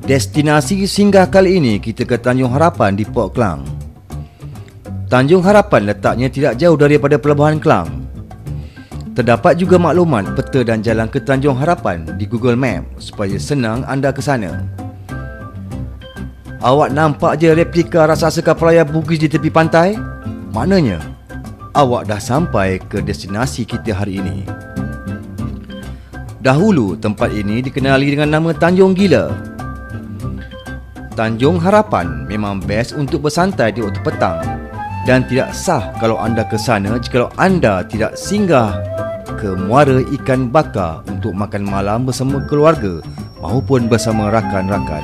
Destinasi singgah kali ini kita ke Tanjung Harapan di Port Klang. Tanjung Harapan letaknya tidak jauh daripada Pelabuhan Klang. Terdapat juga maklumat peta dan jalan ke Tanjung Harapan di Google Map supaya senang anda ke sana. Awak nampak je replika raksasa kapal layar Bugis di tepi pantai? Maknanya, awak dah sampai ke destinasi kita hari ini. Dahulu tempat ini dikenali dengan nama Tanjung Gila. Tanjung Harapan memang best untuk bersantai di waktu petang dan tidak sah kalau anda ke sana jika anda tidak singgah ke muara ikan bakar untuk makan malam bersama keluarga maupun bersama rakan-rakan.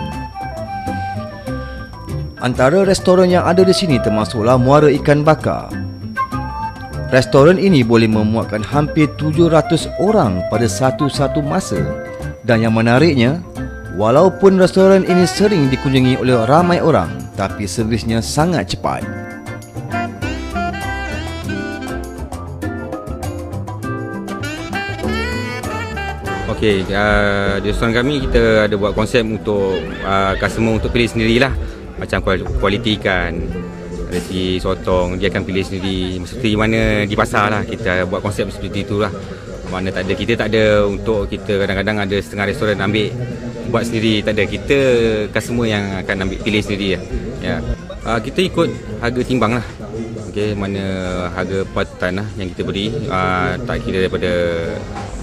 Antara restoran yang ada di sini termasuklah Muara Ikan Bakar. Restoran ini boleh memuatkan hampir 700 orang pada satu-satu masa. Dan yang menariknya, walaupun restoran ini sering dikunjungi oleh ramai orang, tapi servisnya sangat cepat. Okey, di restoran kami kita ada buat konsep untuk customer untuk pilih sendirilah. Macam kualiti ikan, dari segi sotong, dia akan pilih sendiri seperti mana di pasar lah. Kita buat konsep seperti itulah. Mana kita tak ada untuk kita kadang-kadang ada setengah restoran ambil buat sendiri, tak ada. Kita customer yang akan ambil pilih sendiri lah. Ya. Kita ikut harga timbang lah. Okey, mana harga patutan lah yang kita beri, tak kira daripada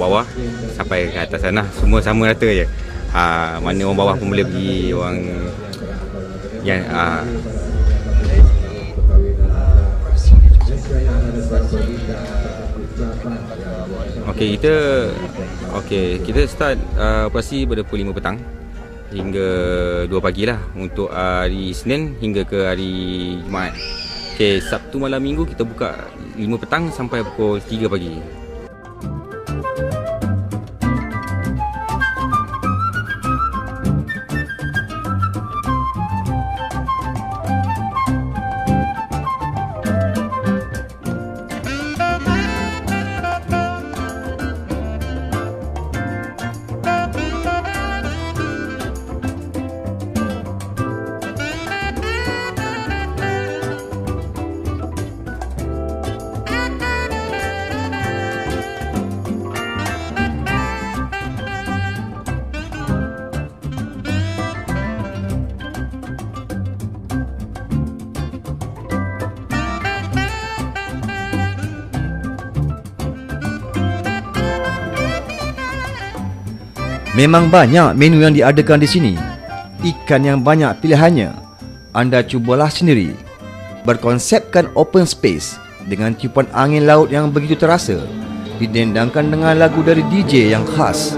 bawah sampai ke atas sana, semua sama rata je. Mana orang bawah pun boleh pergi, orang yang kita start operasi pada pukul 5 petang hingga 2 pagi lah untuk hari Isnin hingga ke hari Jumaat. Okey, Sabtu malam Minggu kita buka 5 petang sampai pukul 3 pagi. Memang banyak menu yang diadakan di sini. Ikan yang banyak pilihannya. Anda cubalah sendiri. Berkonsepkan open space dengan tiupan angin laut yang begitu terasa. Didendangkan dengan lagu dari DJ yang khas.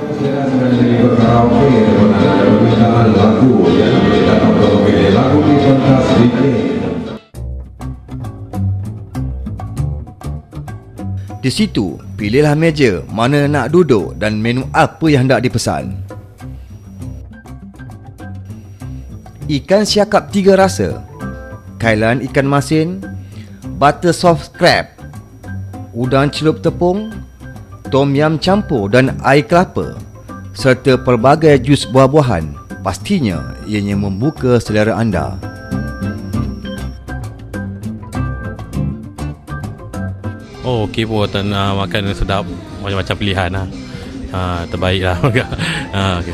Di situ, pilihlah meja mana nak duduk dan menu apa yang hendak dipesan. Ikan siakap 3 rasa, kailan ikan masin, butter soft crab, udang celup tepung, tom yam campur dan air kelapa, serta pelbagai jus buah-buahan. Pastinya ianya membuka selera anda. Oh, okey pun makan sedap, macam-macam pilihan lah. Terbaik lah. Okay.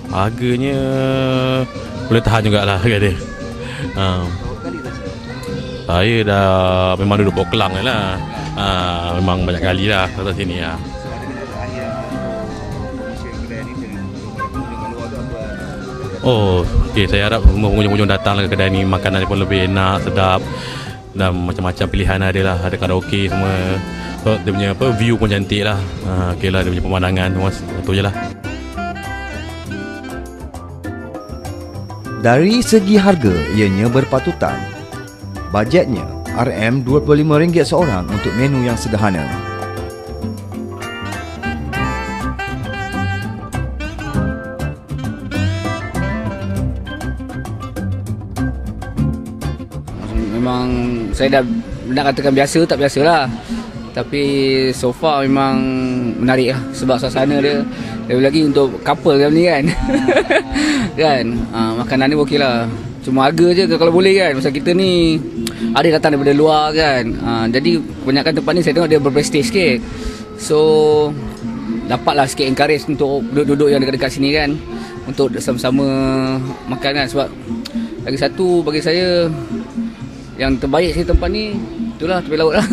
Harganya boleh tahan jugalah harga dia. Saya dah memang duduk Port Klang lah. Memang banyak kali lah datang sini lah. Oh, okey, saya harap semua pengunjung-pengunjung datang ke kedai ni, makanan dia pun lebih enak, sedap. Dan macam-macam pilihan ada lah, ada karaoke semua. So, dia punya view pun cantik lah. Okey lah, dia punya pemandangan semua, itu je lah. Dari segi harga, ianya berpatutan. Bajetnya RM25 seorang untuk menu yang sederhana. Memang saya dah nak katakan biasa tak biasalah. Tapi so far memang menarik lah sebab suasana dia Lebih lagi untuk couple kan ni kan. Kan? Makanan ni okey lah. Cuma harga je kalau boleh kan. Pasal kita ni ada datang daripada luar kan. Jadi kebanyakan tempat ni saya tengok dia berprestige sikit. So dapatlah sikit encourage untuk duduk-duduk yang dekat-dekat sini kan. Untuk sama-sama makan kan. Sebab lagi satu bagi saya yang terbaik sekali tempat ni itulah tepi laut lah.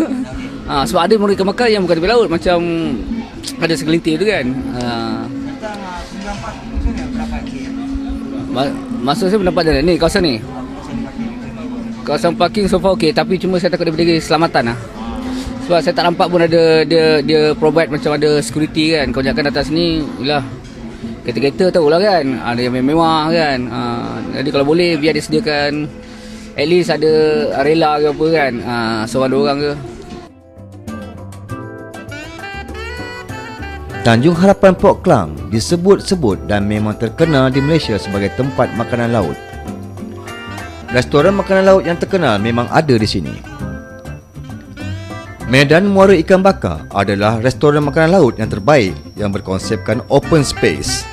Sebab ada mereka makan yang bukan tepi laut. Macam ada segelintir tu kan. Maksud saya pendapat dia ni kawasan ni. Kawasan parking so far okey, tapi cuma saya takut daripada keselamatan lah. Sebab saya tak nampak pun ada dia provide macam ada security kan. Kebanyakan datang sini ialah kereta-kereta tahulah kan. Ada yang mewah kan. Jadi kalau boleh biar disediakan at least ada rela ke apa kan. Seorang dua orang ke. Tanjung Harapan Port Klang disebut-sebut dan memang terkenal di Malaysia sebagai tempat makanan laut. Restoran makanan laut yang terkenal memang ada di sini. Medan Muara Ikan Bakar adalah restoran makanan laut yang terbaik yang berkonsepkan open space.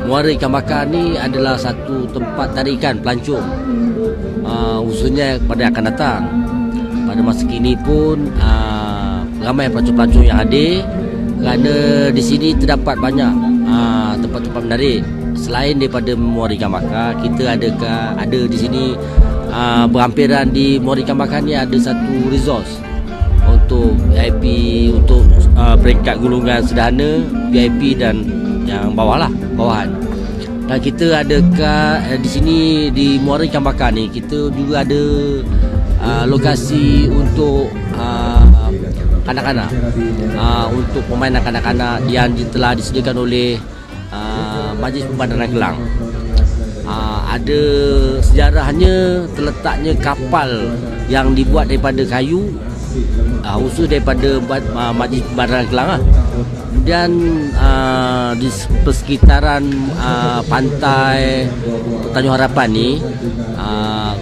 Muara Ikan Bakar ni adalah satu tempat tarikan pelancong, khususnya pada akan datang. Pada masa kini pun ramai pelancong-pelancong yang hadir kerana di sini terdapat banyak tempat-tempat menarik. Selain daripada Muara Ikan Bakar, kita ada di sini berhampiran di Muara Ikan Bakar ni ada satu resort untuk VIP, untuk peringkat golongan sederhana, VIP dan yang bawah lah, bawahan. Dan kita ada di sini di Muara Ikan Bakar ni kita juga ada lokasi untuk kanak-kanak, untuk permainan kanak-kanak yang telah disediakan oleh Majlis Pembandaran Kelang. Ada sejarahnya terletaknya kapal yang dibuat daripada kayu, khusus daripada Majlis Pembandaran Kelang lah. Kemudian di persekitaran pantai Tanjung Harapan ni,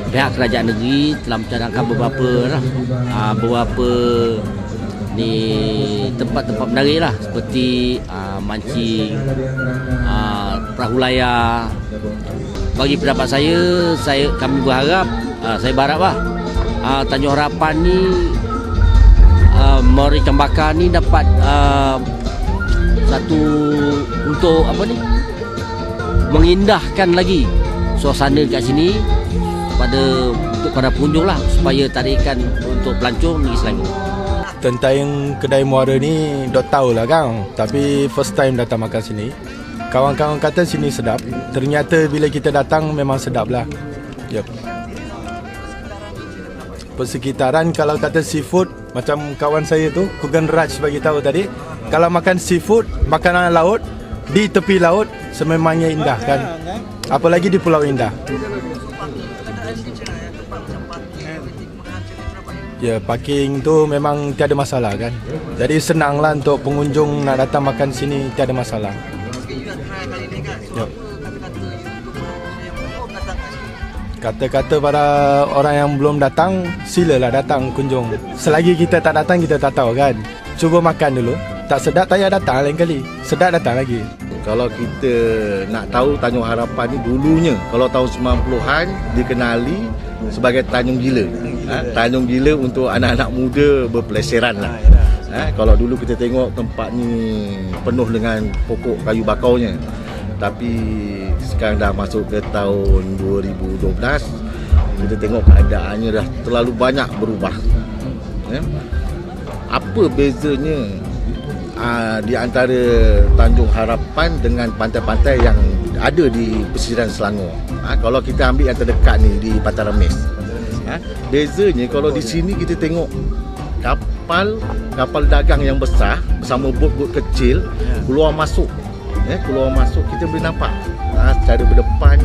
pihak kerajaan negeri telah mencadangkan beberapa ni tempat-tempat menarik lah, seperti mancing, perahu layar. Bagi pendapat kami berharap, saya berharap lah Tanjung Harapan ni, Muara Ikan Bakar ni dapat satu untuk mengindahkan lagi suasana dekat sini untuk para pengunjung lah, supaya tarikan untuk pelancong negeri Selangor. Tentang kedai muara ni dok tahu lah kan, tapi first time datang makan sini. Kawan-kawan kata sini sedap. Ternyata bila kita datang memang sedap lah. Yep. Persekitaran kalau kata seafood, macam kawan saya tu Kugan Raj bagi tahu tadi, kalau makan seafood, makanan laut di tepi laut sememangnya indah kan. Apalagi di Pulau Indah. Ya, parking tu memang tiada masalah kan. Jadi senanglah untuk pengunjung nak datang makan sini, tiada masalah. Yep. Kata-kata pada orang yang belum datang, silalah datang kunjung. Selagi kita tak datang, kita tak tahu kan. Cuba makan dulu. Tak sedap, tak payah datang lain kali. Sedap datang lagi. Kalau kita nak tahu, Tanjung Harapan ni dulunya, kalau tahun 90-an dikenali sebagai Tanjung Gila. Tanjung Gila untuk anak-anak muda berpeleseran lah. Kalau dulu kita tengok tempat ni penuh dengan pokok kayu bakaunya. Tapi sekarang dah masuk ke tahun 2012, kita tengok keadaannya dah terlalu banyak berubah. Apa bezanya di antara Tanjung Harapan dengan pantai-pantai yang ada di pesisir Selangor. Kalau kita ambil yang terdekat ni di Pantai Remis. Bezanya kalau di sini kita tengok kapal dagang yang besar bersama bot-bot kecil keluar masuk. Keluar masuk kita boleh nampak secara berdepan.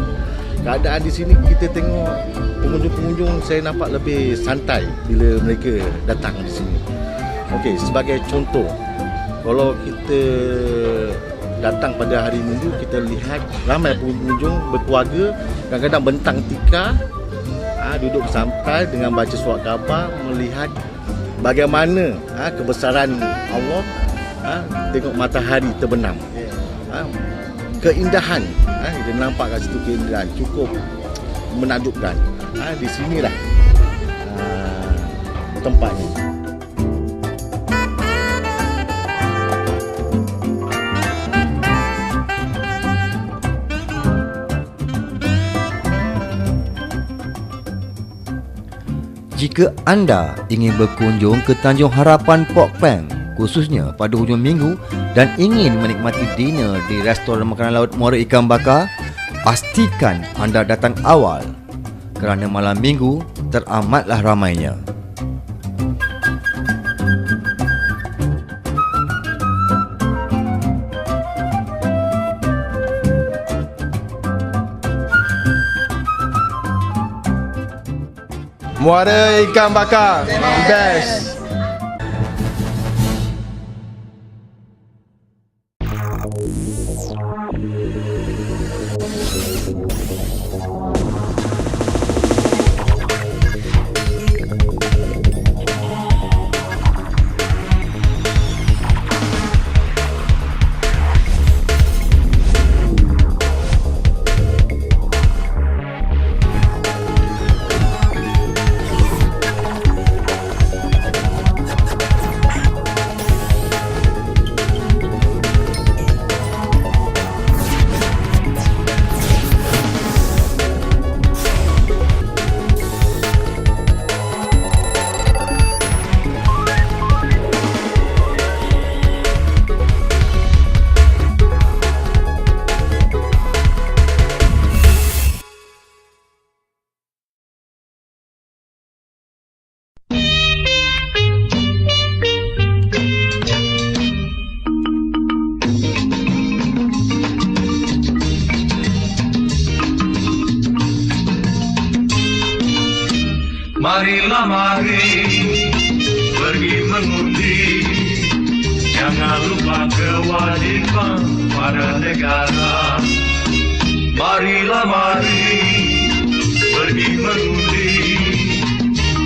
Keadaan di sini kita tengok pengunjung-pengunjung saya nampak lebih santai bila mereka datang di sini. Okey, sebagai contoh, kalau kita datang pada hari Minggu, kita lihat ramai pengunjung berkeluarga, kadang-kadang bentang tikar, duduk santai dengan baca surat khabar, melihat bagaimana kebesaran Allah, tengok matahari terbenam. Keindahan, kita nampak kat situ keindahan cukup menakjubkan. Di sinilah tempatnya. Jika anda ingin berkunjung ke Tanjung Harapan Port Klang, khususnya pada hujung minggu dan ingin menikmati dinner di restoran makanan laut Muara Ikan Bakar, pastikan anda datang awal kerana malam minggu teramatlah ramainya. Muara Ikan Bakar, best. Marilah mari pergi mengundi, jangan lupa kewajiban pada negara. Marilah mari pergi mengundi,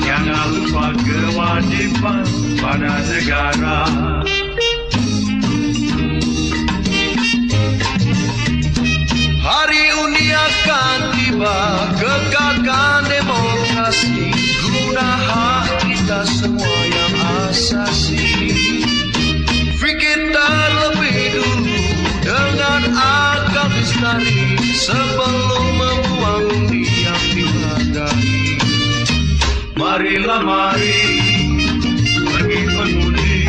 jangan lupa kewajiban pada negara. Hari undi akan tiba, kekalkan demokrasi, guna hak kita semua yang asasi. Fikir terlebih dulu dengan akal lestari, sebelum membuang undi yang dihargai. Marilah mari pergi mengundi,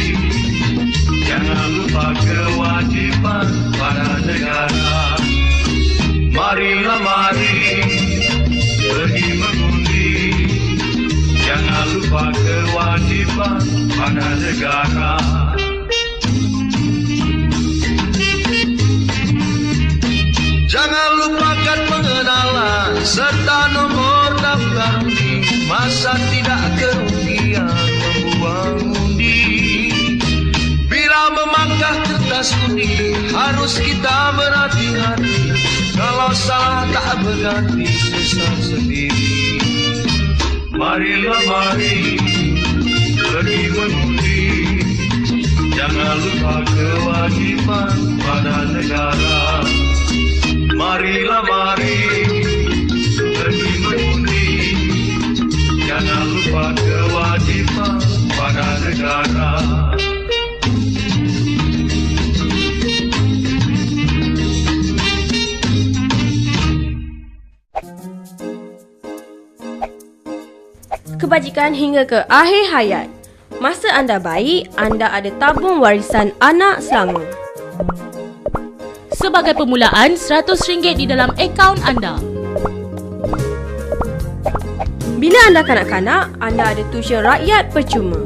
jangan lupa kewajiban pada negara. Marilah mari pergi mengundi, jangan lupa kewajiban pada negara. Jangan lupakan pengenalan serta nomor daftar undi, masa tidak kerugian membuang undi. Bila memakai kertas undi, harus kita berhati-hati, kalau salah tak berganti sesat sendiri. Marilah mari pergi mengundi, jangan lupa kewajiban pada negara. Marilah mari pergi mengundi, jangan lupa kewajiban pada negara. Kebajikan hingga ke akhir hayat. Masa anda bayi, anda ada tabung warisan anak Selangor. Sebagai permulaan, RM100 di dalam akaun anda. Bila anda kanak-kanak, anda ada tuition rakyat percuma.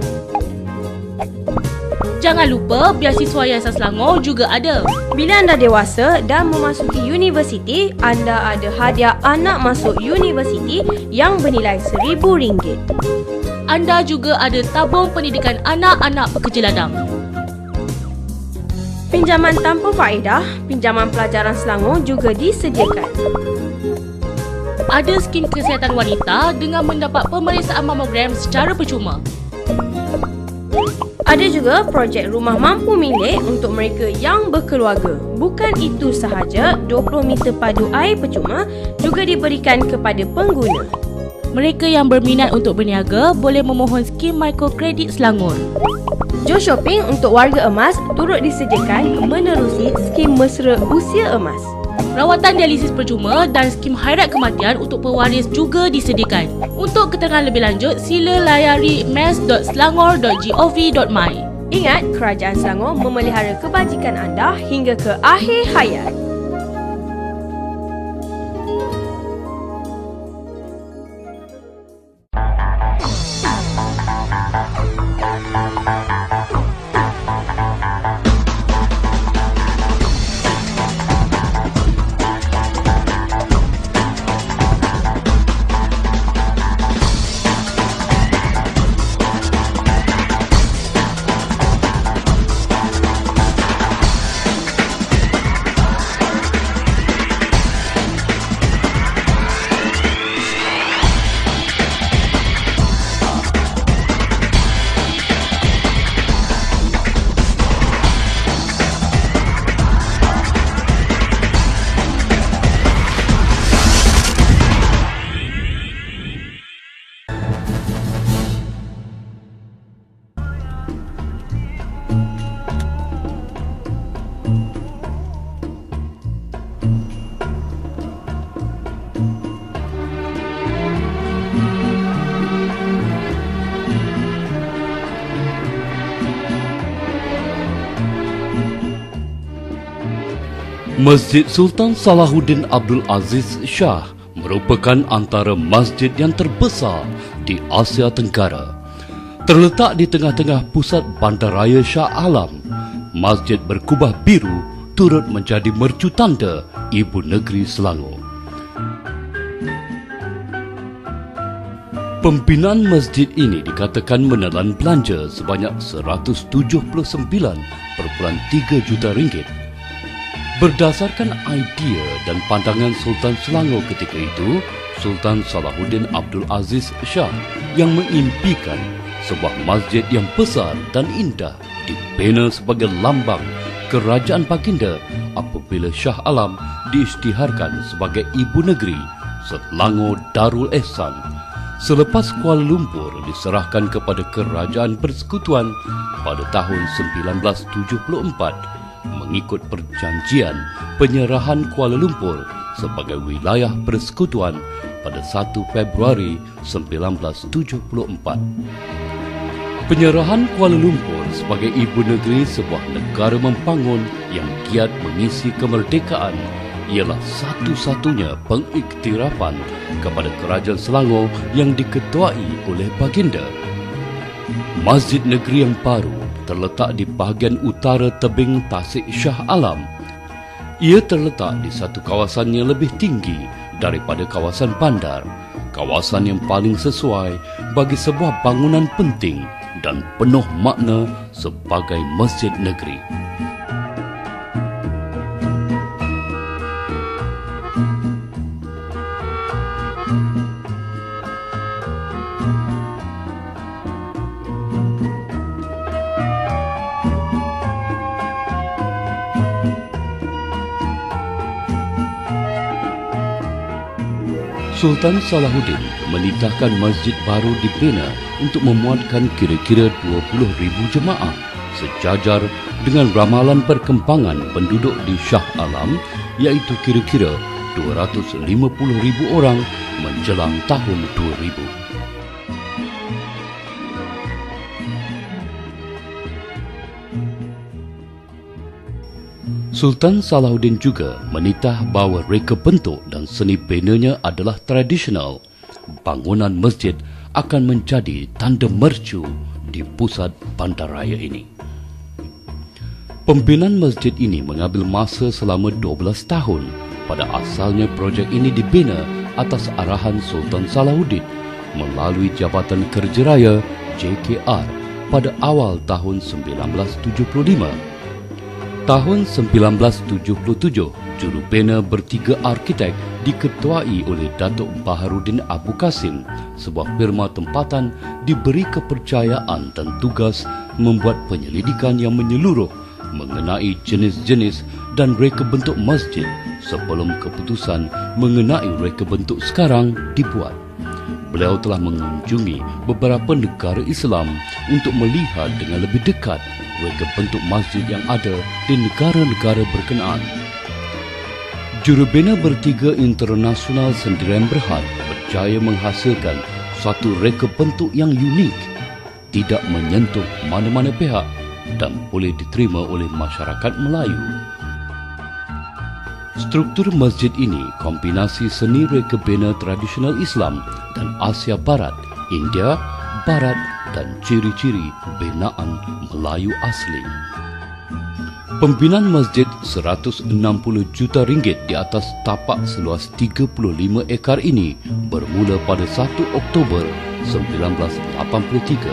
Jangan lupa, beasiswa Yayasan Selangor juga ada. Bila anda dewasa dan memasuki universiti, anda ada hadiah anak masuk universiti yang bernilai RM1,000. Anda juga ada tabung pendidikan anak-anak pekerja ladang. Pinjaman tanpa faedah, pinjaman pelajaran Selangor juga disediakan. Ada skim kesihatan wanita dengan mendapat pemeriksaan mamogram secara percuma. Ada juga projek rumah mampu milik untuk mereka yang berkeluarga. Bukan itu sahaja, 20 meter padu air percuma juga diberikan kepada pengguna. Mereka yang berminat untuk berniaga boleh memohon skim mikrokredit Selangor. Jo Shopping untuk warga emas turut disediakan menerusi skim mesra usia emas. Rawatan dialisis percuma dan skim hairat kematian untuk pewaris juga disediakan. Untuk keterangan lebih lanjut, sila layari mes.selangor.gov.my. Ingat, Kerajaan Selangor memelihara kebajikan anda hingga ke akhir hayat. Masjid Sultan Salahuddin Abdul Aziz Shah merupakan antara masjid yang terbesar di Asia Tenggara. Terletak di tengah-tengah pusat Bandaraya Shah Alam, masjid berkubah biru turut menjadi mercu tanda Ibu Negeri Selangor. Pembinaan masjid ini dikatakan menelan belanja sebanyak RM179.3 juta. Berdasarkan idea dan pandangan Sultan Selangor ketika itu, Sultan Salahuddin Abdul Aziz Shah yang mengimpikan sebuah masjid yang besar dan indah dibina sebagai lambang kerajaan baginda apabila Shah Alam diisytiharkan sebagai Ibu Negeri Selangor Darul Ehsan. Selepas Kuala Lumpur diserahkan kepada Kerajaan Persekutuan pada tahun 1974, mengikut perjanjian penyerahan Kuala Lumpur sebagai wilayah persekutuan pada 1 Februari 1974. Penyerahan Kuala Lumpur sebagai Ibu Negeri sebuah negara membangun yang giat mengisi kemerdekaan ialah satu-satunya pengiktirafan kepada Kerajaan Selangor yang diketuai oleh baginda. Masjid Negeri yang baru terletak di bahagian utara tebing Tasik Shah Alam. Ia terletak di satu kawasan yang lebih tinggi daripada kawasan bandar, kawasan yang paling sesuai bagi sebuah bangunan penting dan penuh makna sebagai masjid negeri. Sultan Salahuddin menitahkan masjid baru dibina untuk memuatkan kira-kira 20,000 jemaah sejajar dengan ramalan perkembangan penduduk di Shah Alam iaitu kira-kira 250,000 orang menjelang tahun 2000. Sultan Salahuddin juga menitah bahawa reka bentuk dan seni benanya adalah tradisional. Bangunan masjid akan menjadi tanda mercu di pusat bandaraya ini. Pembinaan masjid ini mengambil masa selama 12 tahun. Pada asalnya projek ini dibina atas arahan Sultan Salahuddin melalui Jabatan Kerja Raya JKR pada awal tahun 1975. Tahun 1977, jurubina bertiga arkitek diketuai oleh Datuk Baharuddin Abu Qasim. Sebuah firma tempatan diberi kepercayaan dan tugas membuat penyelidikan yang menyeluruh mengenai jenis-jenis dan reka bentuk masjid sebelum keputusan mengenai reka bentuk sekarang dibuat. Beliau telah mengunjungi beberapa negara Islam untuk melihat dengan lebih dekat reka bentuk masjid yang ada di negara-negara berkenaan. Jurubina bertiga internasional Sendirian Berhad berjaya menghasilkan suatu reka bentuk yang unik, tidak menyentuh mana-mana pihak dan boleh diterima oleh masyarakat Melayu. Struktur masjid ini kombinasi seni reka bina tradisional Islam dan Asia Barat, India, Barat dan ciri-ciri binaan Melayu asli. Pembinaan masjid 160 juta ringgit di atas tapak seluas 35 ekar ini bermula pada 1 Oktober 1983.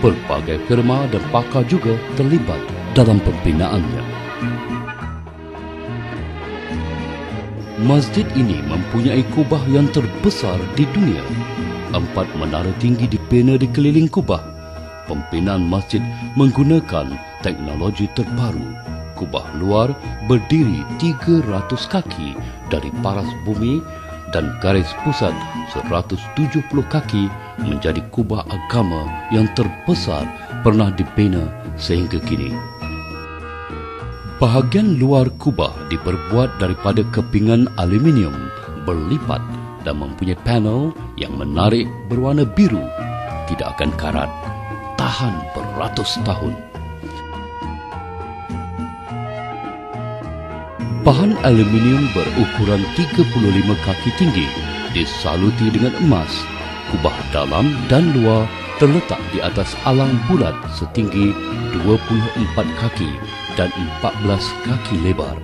Pelbagai firma dan pakar juga terlibat dalam pembinaannya. Masjid ini mempunyai kubah yang terbesar di dunia. 4 menara tinggi dibina di keliling kubah. Pembinaan masjid menggunakan teknologi terbaru. Kubah luar berdiri 300 kaki dari paras bumi dan garis pusat 170 kaki menjadi kubah agama yang terbesar pernah dibina sehingga kini. Bahagian luar kubah diperbuat daripada kepingan aluminium berlipat dan mempunyai panel yang menarik berwarna biru, tidak akan karat, tahan beratus tahun. Bahan aluminium berukuran 35 kaki tinggi disaluti dengan emas. Kubah dalam dan luar terletak di atas alang bulat setinggi 24 kaki dan 14 kaki lebar.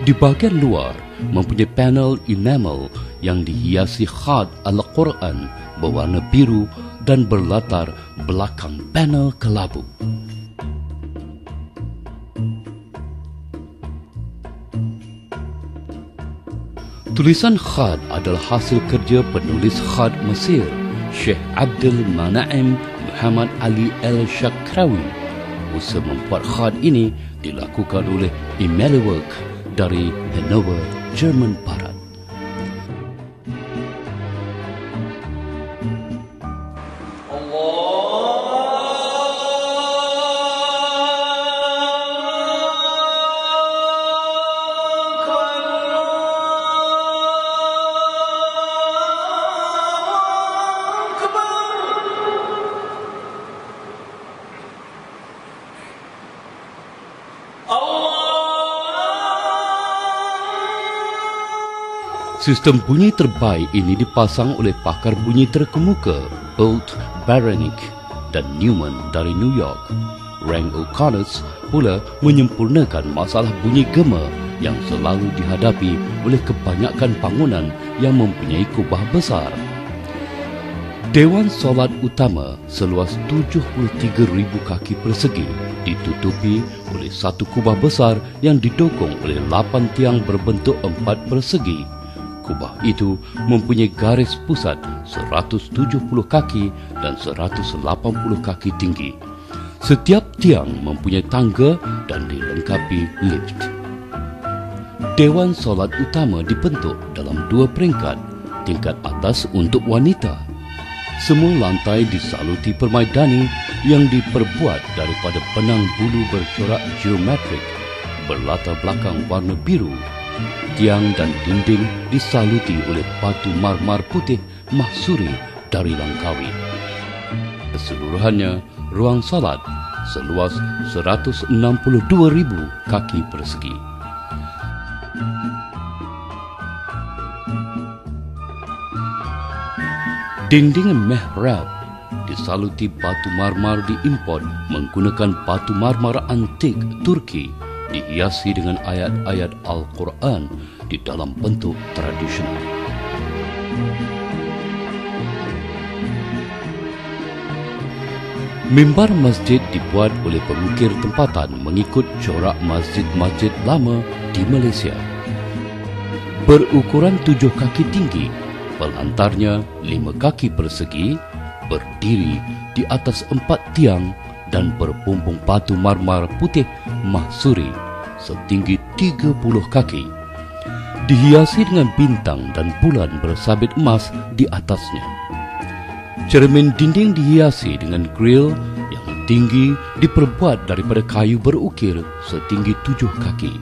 Di bahagian luar mempunyai panel enamel yang dihiasi khat Al-Quran berwarna biru dan berlatar belakang panel kelabu. Tulisan khat adalah hasil kerja penulis khat Mesir, Syekh Abdul Manaim Muhammad Ali Al-Shakrawi. Usaha membuat khat ini dilakukan oleh Immanuel dari Hannover, Jerman Barat. Sistem bunyi terbaik ini dipasang oleh pakar bunyi terkemuka Bolt, Baranik dan Newman dari New York. Rang O'Connor pula menyempurnakan masalah bunyi gema yang selalu dihadapi oleh kebanyakan bangunan yang mempunyai kubah besar. Dewan Solat Utama seluas 73,000 kaki persegi ditutupi oleh satu kubah besar yang didukung oleh 8 tiang berbentuk 4 persegi. Kubah itu mempunyai garis pusat 170 kaki dan 180 kaki tinggi. Setiap tiang mempunyai tangga dan dilengkapi lift. Dewan Solat Utama dibentuk dalam 2 peringkat, tingkat atas untuk wanita. Semua lantai disaluti permaidani yang diperbuat daripada benang bulu bercorak geometrik berlatar belakang warna biru. Tiang dan dinding disaluti oleh batu marmar putih mahsuri dari Langkawi. Keseluruhannya, ruang salat seluas 162,000 kaki persegi. Dinding mihrab disaluti batu marmar diimport menggunakan batu marmar antik Turki, dihiasi dengan ayat-ayat Al-Quran di dalam bentuk tradisional. Mimbar masjid dibuat oleh pengukir tempatan mengikut corak masjid-masjid lama di Malaysia. Berukuran 7 kaki tinggi, pelantarnya 5 kaki persegi, berdiri di atas 4 tiang dan berbumbung batu marmar putih mahsuri setinggi 30 kaki. Dihiasi dengan bintang dan bulan bersabit emas di atasnya. Cermin dinding dihiasi dengan grill yang tinggi diperbuat daripada kayu berukir setinggi 7 kaki.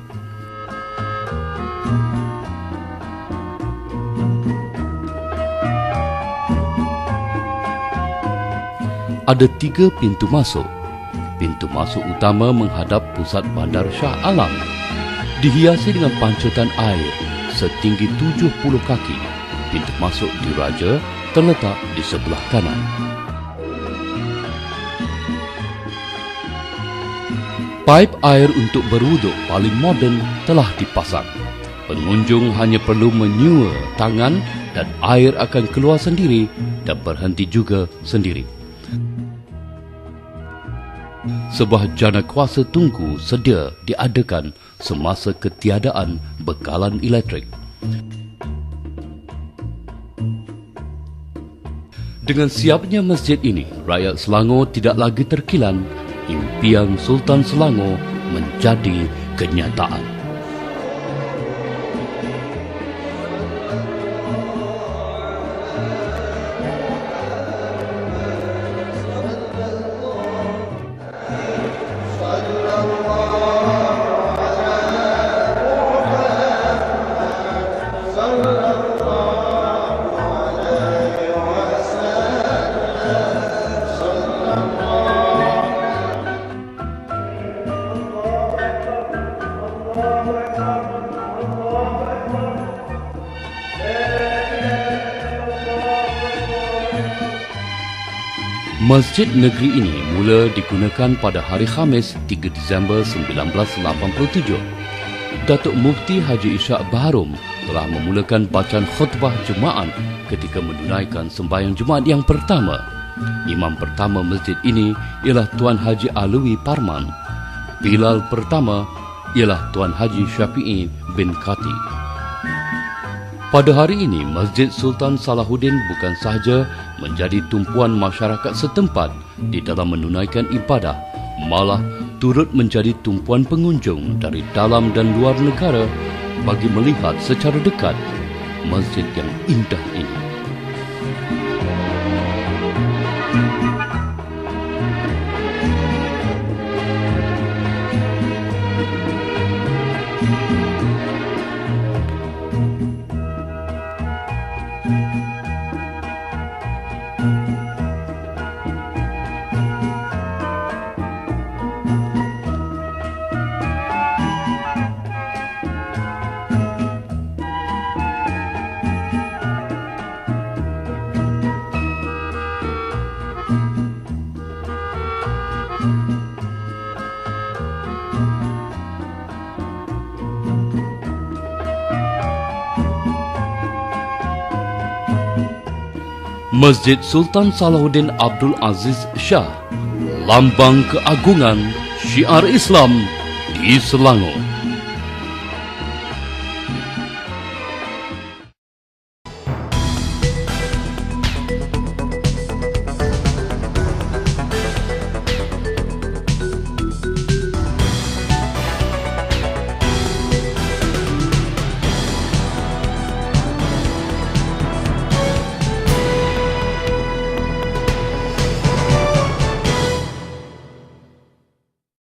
Ada 3 pintu masuk. Pintu masuk utama menghadap pusat bandar Shah Alam. Dihiasi dengan pancutan air setinggi 70 kaki. Pintu masuk diraja terletak di sebelah kanan. Paip air untuk berwuduk paling moden telah dipasang. Pengunjung hanya perlu menyua tangan dan air akan keluar sendiri dan berhenti juga sendiri. Sebuah jana kuasa tunggu sedia diadakan semasa ketiadaan bekalan elektrik. Dengan siapnya masjid ini, rakyat Selangor tidak lagi terkilan. Impian Sultan Selangor menjadi kenyataan. Masjid negeri ini mula digunakan pada hari Khamis 3 Disember 1987. Datuk Mufti Haji Ishak Baharom telah memulakan bacaan khutbah Jumaat ketika menunaikan sembahyang Jumaat yang pertama. Imam pertama masjid ini ialah Tuan Haji Alwi Parman. Bilal pertama ialah Tuan Haji Syafi'i bin Kati. Pada hari ini, Masjid Sultan Salahuddin bukan sahaja menjadi tumpuan masyarakat setempat di dalam menunaikan ibadah, malah turut menjadi tumpuan pengunjung dari dalam dan luar negara bagi melihat secara dekat masjid yang indah ini. Masjid Sultan Salahuddin Abdul Aziz Shah, lambang keagungan syiar Islam di Selangor.